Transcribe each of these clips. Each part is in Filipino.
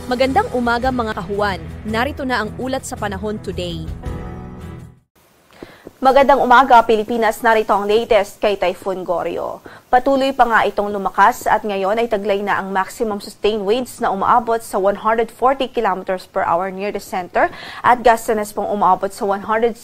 Magandang umaga mga kahuwan. Narito na ang ulat sa panahon today. Magandang umaga Pilipinas, narito ang latest kay Typhoon Goryo. Patuloy pa nga itong lumakas at ngayon ay taglay na ang maximum sustained winds na umaabot sa 140 km per hour near the center at gusts pong umaabot sa 170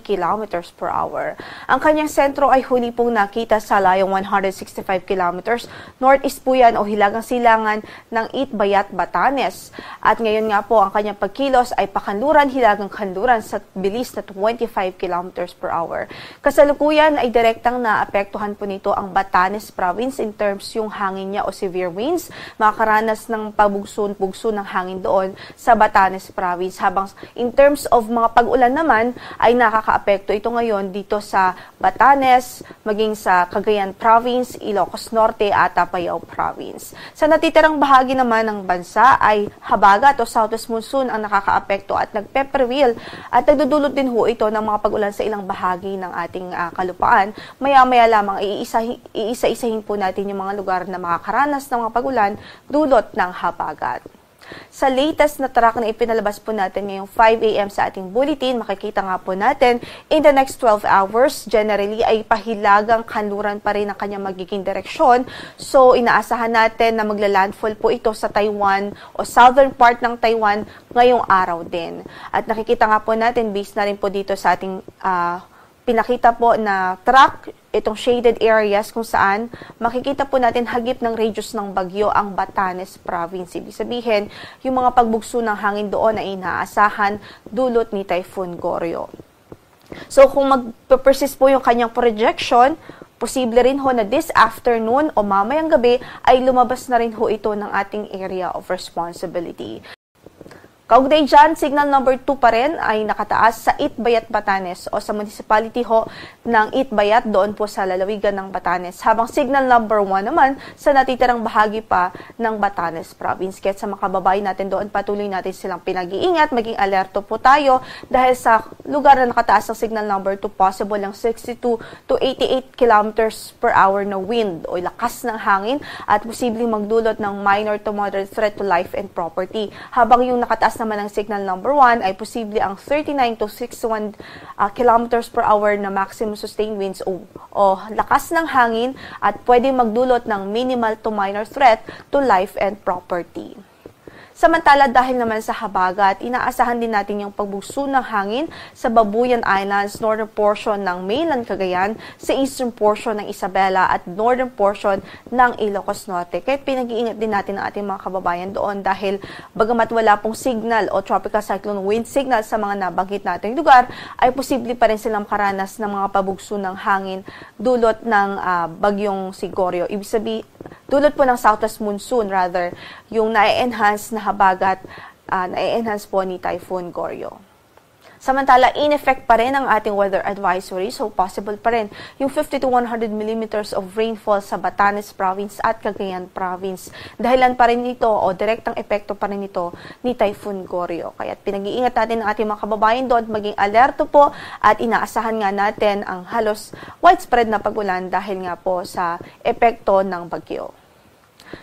km per hour. Ang kanyang sentro ay huli pong nakita sa layong 165 km northeast po yan o hilagang silangan ng Itbayat, Batanes. At ngayon nga po ang kanyang pagkilos ay pakanluran, hilagang kanluran sa bilis na 25 km per hour. Kasalukuyan ay direktang naapektuhan po nito ang Batanes Province in terms yung hangin niya o severe winds. Makakaranas ng pabugso ng hangin doon sa Batanes Province. Habang in terms of mga pag-ulan naman ay nakakaapekto ito ngayon dito sa Batanes, maging sa Cagayan Province, Ilocos Norte at Apayao Province. Sa natitirang bahagi naman ng bansa ay habagat o southwest monsoon ang nakakaapekto at nagpe-prevail at nagdudulot din ho ito ng mga pag-ulan sa ilang bahagi ng ating kalupaan. Maya-maya lamang iisa-isahin po natin yung mga lugar na makakaranas ng mga pagulan dulot ng habagat. Sa latest na track na ipinalabas po natin ngayong 5 a.m. sa ating bulletin, makikita nga po natin in the next 12 hours, generally ay pahilagang kanluran pa rin ang kanyang magiging direksyon. So, inaasahan natin na magla-landfall po ito sa Taiwan o southern part ng Taiwan ngayong araw din. At nakikita nga po natin, based na rin po dito sa ating pinakita po na track, itong shaded areas kung saan makikita po natin hagip ng radius ng bagyo ang Batanes Province. Ibig sabihin, yung mga pagbugso ng hangin doon ay inaasahan dulot ni Typhoon Goryo. So kung mag-persist po yung kanyang projection, posible rin ho na this afternoon o mamayang gabi ay lumabas na rin ho ito ng ating area of responsibility. Kaugnay dyan, signal number 2 pa rin ay nakataas sa Itbayat, Batanes o sa municipality ho ng Itbayat doon po sa lalawigan ng Batanes. Habang signal number 1 naman sa natitirang bahagi pa ng Batanes Province. Kaya sa mga kababayan natin doon, patuloy natin silang pinag-iingat, maging alerto po tayo dahil sa lugar na nakataas ng signal number 2, possible ng 62 to 88 km per hour na wind o lakas ng hangin at posibleng magdulot ng minor to moderate threat to life and property. Habang yung nakataas naman ang signal number 1 ay posible ang 39 to 61 km per hour na maximum sustained winds o lakas ng hangin at pwedeng magdulot ng minimal to minor threat to life and property. Samantala, dahil naman sa habagat, inaasahan din natin yung pagbugso ng hangin sa Babuyan Islands, northern portion ng mainland Cagayan, sa eastern portion ng Isabela at northern portion ng Ilocos Norte. Kaya pinag-iingat din natin ang ating mga kababayan doon dahil bagamat wala pong signal o tropical cyclone wind signal sa mga nabanggit nating lugar, ay posible pa rin silang makaranas ng mga pabugso ng hangin dulot ng bagyong Sigoryo. Ibig sabihin, dulot po ng southwest monsoon rather, yung na-enhance na habagat, na-enhance po ni Typhoon Goryo. Samantala, in effect pa rin ang ating weather advisory, so possible pa rin yung 50 to 100 millimeters of rainfall sa Batanes Province at Cagayan Province. Dahilan pa rin ito o direktang epekto pa rin ito ni Typhoon Goryo. Kaya pinag-iingat natin ang ating mga kababayan doon, maging alerto po at inaasahan nga natin ang halos widespread na pag-ulan dahil nga po sa epekto ng bagyo.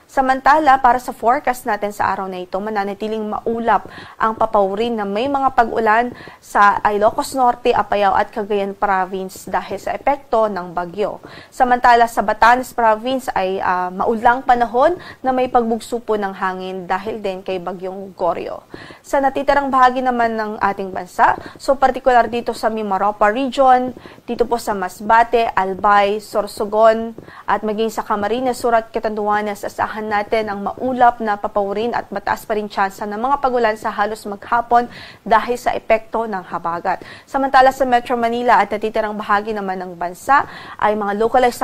Samantala, para sa forecast natin sa araw na ito, mananatiling maulap ang papawrin na may mga pag-ulan sa Ilocos Norte, Apayao at Cagayan Province dahil sa epekto ng bagyo. Samantala, sa Batanes Province ay maulang panahon na may pagbugso po ng hangin dahil din kay bagyong Goryo. Sa natitirang bahagi naman ng ating bansa, so particular dito sa Mimaropa region, dito po sa Masbate, Albay, Sorsogon at maging sa Camarines Sur at Catanduanes, asahan natin ang maulap na papawrin at mataas pa rin tsansa ng mga pagulan sa halos maghapon dahil sa epekto ng habagat. Samantala sa Metro Manila at natitirang bahagi naman ng bansa ay mga localized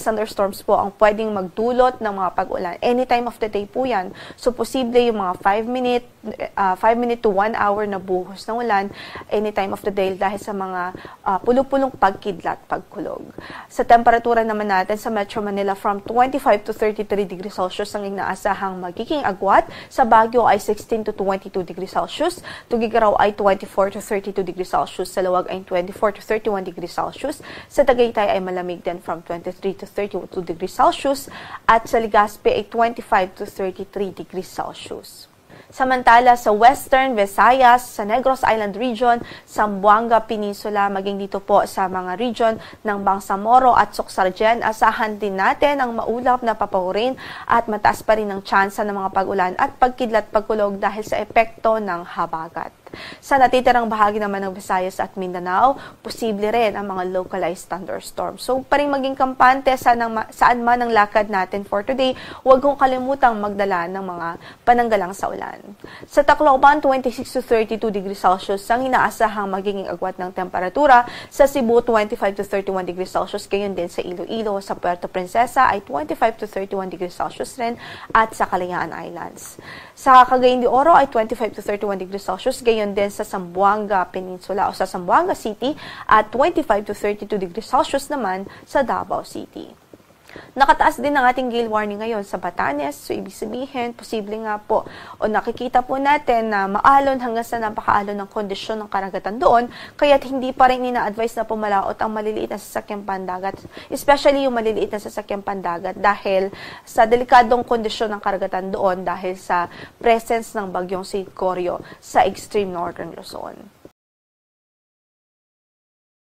thunderstorms po ang pwedeng magdulot ng mga pag-ulan. Anytime of the day po yan. So, posible yung mga 5 minute to 1 hour na buhos ng ulan anytime of the day dahil sa mga pulupulong pagkidlat, pagkulog. Sa temperatura naman natin sa Metro Manila from 25 to 33 degrees Celsius ang inaasahang magiging agwat. Sa Baguio ay 16 to 22 degrees Celsius. Tugigaraw ay 24 to 32 degrees Celsius. Sa Lawag ay 24 to 31 degrees Celsius. Sa Tagaytay ay malamig din from 23 to 32 degrees Celsius at sa Legazpi ay 25 to 33 degrees Celsius. Samantala sa Western Visayas, sa Negros Island Region, Zamboanga Peninsula, maging dito po sa mga region ng Bangsamoro at Soxargen, asahan din natin ang maulap na papawirin at mataas pa rin ang tsansa ng mga pag-ulan at pagkidlat-pagkulog dahil sa epekto ng habagat. Sa natitirang bahagi naman ng Visayas at Mindanao, posible rin ang mga localized thunderstorms. So, paring maging kampante saan man ang lakad natin for today, huwag kong kalimutang magdala ng mga pananggalang sa ulan. Sa Tacloban, 26 to 32 degrees Celsius ang inaasahang magiging agwat ng temperatura. Sa Cebu, 25 to 31 degrees Celsius. Gayon din sa Iloilo. Sa Puerto Princesa ay 25 to 31 degrees Celsius rin at sa Kalayaan Islands. Sa Cagayan de Oro ay 25 to 31 degrees Celsius. Gayon din sa Zamboanga Peninsula o sa Zamboanga City at 25 to 32 degrees Celsius naman sa Davao City. Nakataas din ang ating gale warning ngayon sa Batanes. So, ibig sabihin, posible nga po o nakikita po natin na maalon hanggang sa napakaalon ng kondisyon ng karagatan doon, kaya't hindi pa rin ina-advise na pumalaot ang maliliit na sasakyang pandagat, especially yung maliliit na sasakyang pandagat dahil sa delikadong kondisyon ng karagatan doon dahil sa presence ng bagyong si Koryo sa extreme northern Luzon.